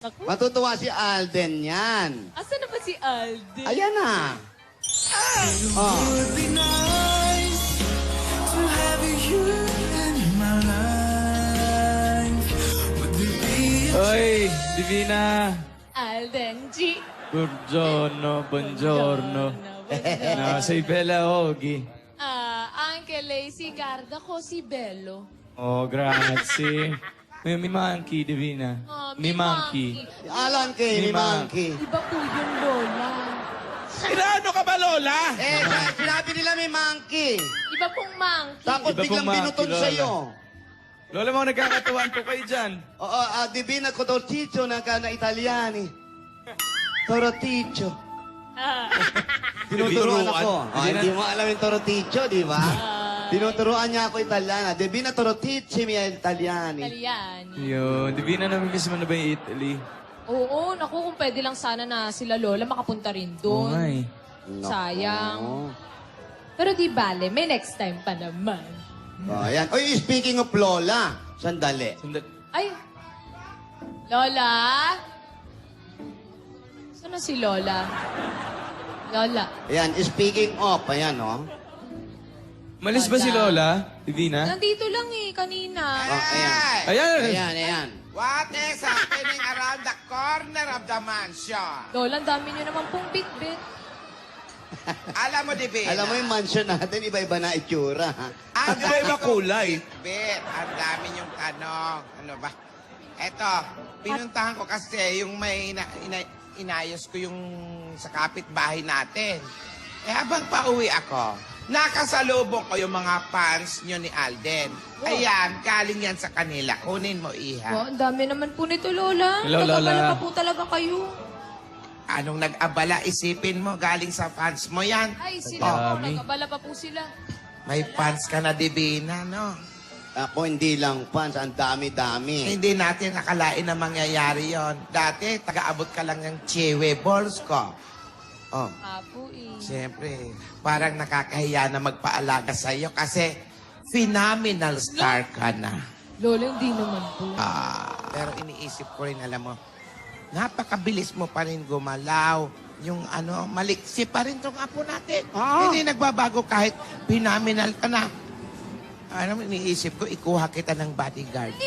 Naku, Matutuwa si Alden yan. asan na ba si Alden? Ayan na. Oh. Would be nice to have you in my life. Would it be Oy, Divina. Alden G. Buongiorno, buongiorno. No, sei bella oggi. Anche lei si guarda così bello. Oh, grazie. Mi manchi, Divina. Mi manchi. Alan kay ni Monkey. Iba po yung Lola. Inaano ka ba, Lola? Sinabi nila may monkey. Iba pong monkey. Tapos Iba biglang pong monkey, binuton Lola. sa'yo. Lola mo, nagkakatuwaan po kayo dyan. Oo, Divina Cotorciccio na Italiani. Toroticcio. Tinuturuan ako. Hindi mo alam yung Toroticcio, di ba? Tinuturuan niya ako Italiana. Divina Toroticci mi Italiani. Italiani. Yun, Divina, namimiss mo na ba yung Italy? Oo, naku, kung pwede lang sana na sila Lola makapunta rin Oo doon. nga eh. Sayang. Oo. Pero di bale, may next time pa naman. Oh, ayan. Oy, speaking of Lola, sandali. Ay! Lola? Saan na si Lola? Lola. Ayan, speaking of, ayan, oh. Malis ba si Lola, Divina? Nandito lang eh, kanina. Oh, ayan. Ayan! Ayan. What is happening around the corner of the mansion? Lola, ang dami niyo naman pong bit-bit. Alam mo, Divina? Alam mo yung mansion natin, iba-iba na itsura, ha? Ang iba kulay. Bit, ang dami yung tanong. Ano ba? Eto, pinuntahan ko kasi yung may inayos ko yung sa kapitbahay natin. Eh, habang pauwi ako, nakasalubong ko yung mga fans nyo ni Alden. Ayan, galing yan sa kanila. Kunin mo, Iha. Oh, ang dami naman po nito, Lola. Hello, Lola. Nagkabala pa po talaga kayo. Anong nag-abala? Isipin mo, galing sa fans mo yan. Ay, sila po. Dami. Nagkabala pa po sila. May fans ka na, Divina, no? Ako hindi lang fans, ang dami-dami. Hindi natin nakalain na mangyayari yon. Dati, taga-abot ka lang ng chewe balls ko. Oh, Apo eh. siyempre, parang nakakahiya na magpaalaga sa'yo kasi phenomenal star ka na. Lola, hindi naman po. Pero iniisip ko rin, alam mo, napakabilis mo pa rin gumalaw. Yung ano, maliksi pa rin tong apo natin. Hindi nagbabago kahit phenomenal ka na. Ano, iniisip ko, ikuha kita ng bodyguard.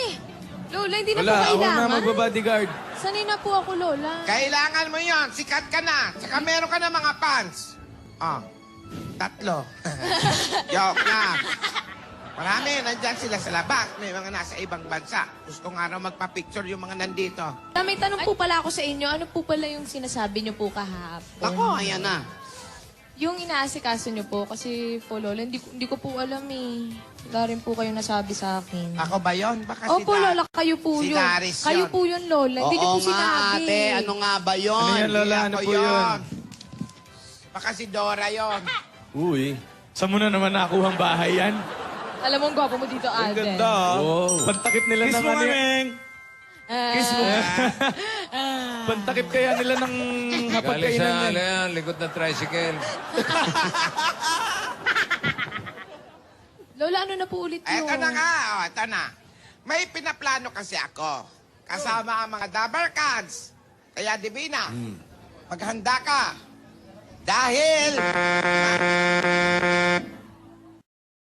Lola, hindi na po Lola, ako na kailangan. magbabodyguard. Sanay na po ako, Lola. Kailangan mo yon, sikat ka na. Tsaka meron ka na mga fans. Oh, 3. Joke na. Marami, nandyan sila sa labas. May mga nasa ibang bansa. Gusto nga raw magpa-picture yung mga nandito. May tanong po pala ako sa inyo. Ano po pala yung sinasabi niyo po kahapon? Ako, ayan na. Yung inaasikaso niyo po, kasi po, Lola, hindi ko po alam eh. Wala rin po kayo nasabi sa akin. Ako ba yon? Baka Opo, Lola, kayo po si yun. Darius Kayo yun. po yun, Lola. Hindi niyo Oo po nga, sinabi. ate, ano nga ba yun? Ano yan, Lola? Ano po yun? Baka si Dora yon. Uy, saan mo na naman nakuha ang bahay yan? Alam mo, ang gwapo mo dito, Ang Alden. ganda, oh. Pantakip nila ng ano yan. Kiss mo. Pantakip kaya nila ng Galing hapagkainan sa yan. yan, likod ng tricycle. Lola, ano na po ulit yun? Eto na nga, eto na. May pinaplano kasi ako. Kasama ang mga Dabber Cats. Kaya, Divina, maghanda ka. Dahil